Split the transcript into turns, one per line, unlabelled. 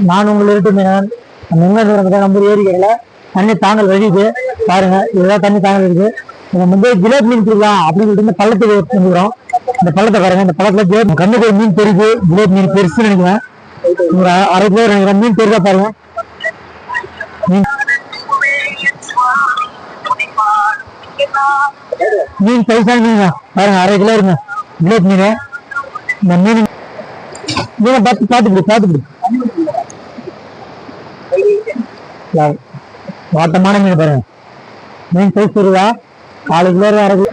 நான் உங்களை இருட்டுமேன் நம்ம ஏரிக்கையில தண்ணி தாங்கல் வழியுது பாருங்க. இதுதான் தண்ணி தாங்கல் இருக்கு. நம்ம வந்து ஜிலேபி மீன் பிடிக்கலாம் அப்படின்னு சொல்லிட்டு இந்த பள்ளத்துக்கு வந்துக்கிறோம். இந்த பள்ளத்தை பாருங்க. இந்த பள்ளத்துல கண்ணுக்கு மீன் தெரியுது. ஜிலேபி மீன் பெருசுன்னு நினைக்கிறேன். ஒரு அரை கிலோ நினைக்கிறேன். மீன் தெரியுதா பாருங்க. மீன் பைசா மீன் பாருங்க. அரை கிலோ இருங்க ஜிலேபி மீன். இந்த மீன் மீனை பார்த்துப்பிடி வாட்டமான மீன் பாருங்க. மீன் சைஸ் இருக்குதா? 4 கிலோ 6 கிலோ.